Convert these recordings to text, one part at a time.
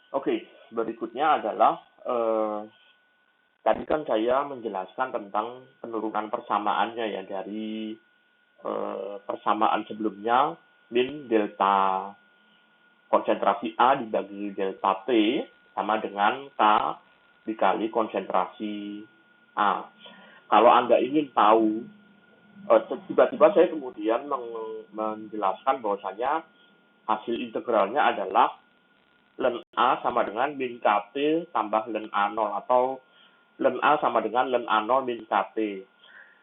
Oke, berikutnya adalah tadi kan saya menjelaskan tentang penurunan persamaannya ya dari persamaan sebelumnya min delta konsentrasi A dibagi delta T sama dengan K dikali konsentrasi A. Kalau Anda ingin tahu, tiba-tiba saya kemudian menjelaskan bahwasanya hasil integralnya adalah len A sama dengan min KT tambah len A0 atau len A sama dengan len A0 min KT.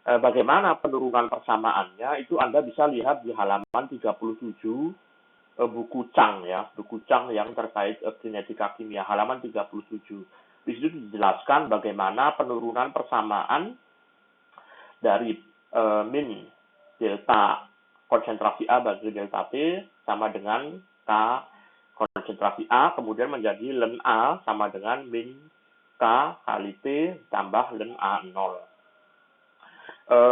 Bagaimana penurunan persamaannya itu Anda bisa lihat di halaman 37 buku Chang ya, buku Chang yang terkait genetika kimia halaman 37. Di situ dijelaskan bagaimana penurunan persamaan dari min delta konsentrasi A bagi delta T sama dengan K konsentrasi A kemudian menjadi len A sama dengan min K kali T tambah len A0.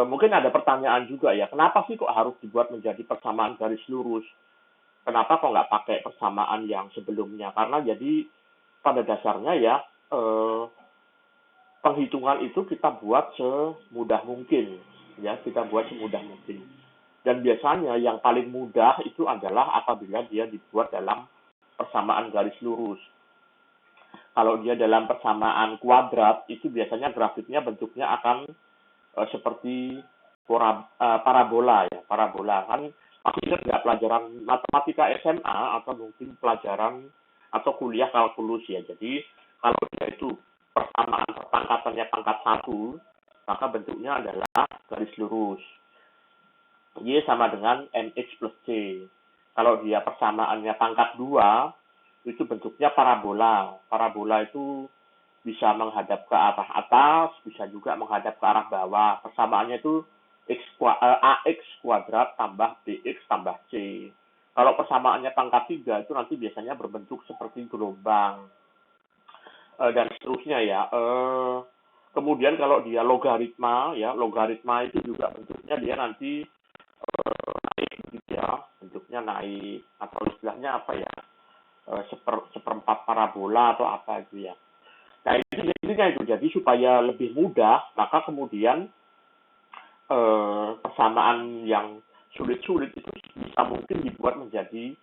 Mungkin ada pertanyaan juga ya, kenapa sih kok harus dibuat menjadi persamaan garis lurus? Kenapa kok nggak pakai persamaan yang sebelumnya? Karena jadi pada dasarnya ya penghitungan itu kita buat semudah mungkin, ya kita buat semudah mungkin. Dan biasanya yang paling mudah itu adalah apabila dia dibuat dalam persamaan garis lurus. Kalau dia dalam persamaan kuadrat, itu biasanya grafiknya bentuknya akan seperti parabola ya, parabola kan masih ingat nggak pelajaran matematika SMA atau mungkin pelajaran atau kuliah kalkulus ya. Jadi kalau dia itu persamaan pangkatannya pangkat 1, maka bentuknya adalah garis lurus. Y sama dengan MX plus C. Kalau dia persamaannya pangkat 2, itu bentuknya parabola. Parabola itu bisa menghadap ke arah atas, bisa juga menghadap ke arah bawah. Persamaannya itu AX kuadrat tambah BX tambah C. Kalau persamaannya pangkat 3 itu nanti biasanya berbentuk seperti gelombang. Dan seterusnya ya. Kemudian kalau dia logaritma, ya logaritma itu juga bentuknya dia nanti naik gitu ya. Bentuknya naik atau istilahnya apa ya? Seperempat parabola atau apa gitu ya. Nah, intinya itu. Jadi supaya lebih mudah, maka kemudian persamaan yang sulit-sulit itu bisa mungkin dibuat menjadi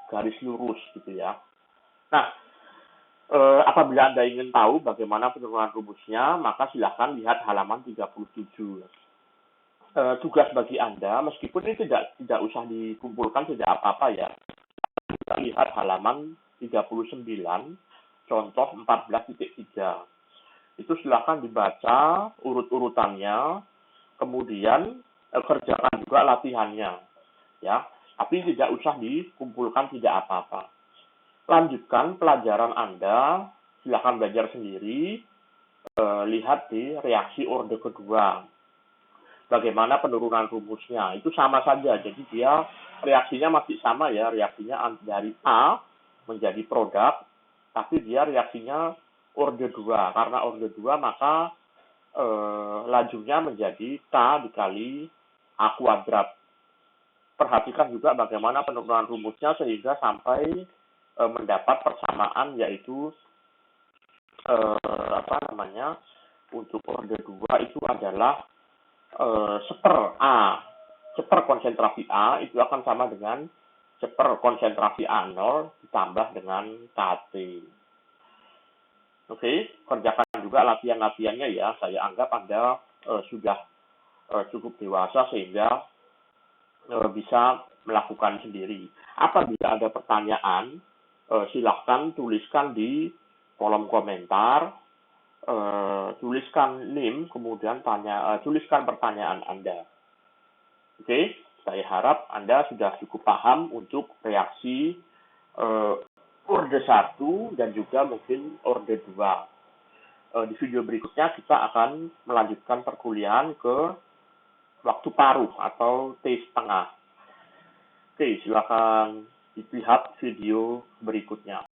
garis lurus gitu ya. Nah, apabila Anda ingin tahu bagaimana penurunan rumusnya, maka silahkan lihat halaman 37. Tugas bagi Anda, meskipun ini tidak usah dikumpulkan, tidak apa-apa ya. Kita lihat halaman 39, contoh 14.3. Itu silakan dibaca urut-urutannya, kemudian kerjakan juga latihannya, ya. Tapi tidak usah dikumpulkan, tidak apa-apa. Lanjutkan pelajaran Anda, silakan belajar sendiri, lihat di reaksi orde kedua. Bagaimana penurunan rumusnya, itu sama saja, jadi dia reaksinya masih sama ya, reaksinya dari A menjadi produk, tapi dia reaksinya orde 2. Karena orde 2 maka lajunya menjadi K dikali A kuadrat. Perhatikan juga bagaimana penurunan rumusnya sehingga sampai mendapat persamaan yaitu untuk orde 2 itu adalah seper konsentrasi A itu akan sama dengan seper konsentrasi A0 ditambah dengan KT. Oke, kerjakan juga latihan-latihannya ya. Saya anggap Anda sudah cukup dewasa sehingga bisa melakukan sendiri. Apabila ada pertanyaan, silahkan tuliskan di kolom komentar, tuliskan NIM, kemudian tuliskan pertanyaan Anda. Oke, saya harap Anda sudah cukup paham untuk reaksi orde 1 dan juga mungkin orde 2. Di video berikutnya kita akan melanjutkan perkuliahan ke waktu paruh atau T setengah. Oke, silakan dilihat video berikutnya.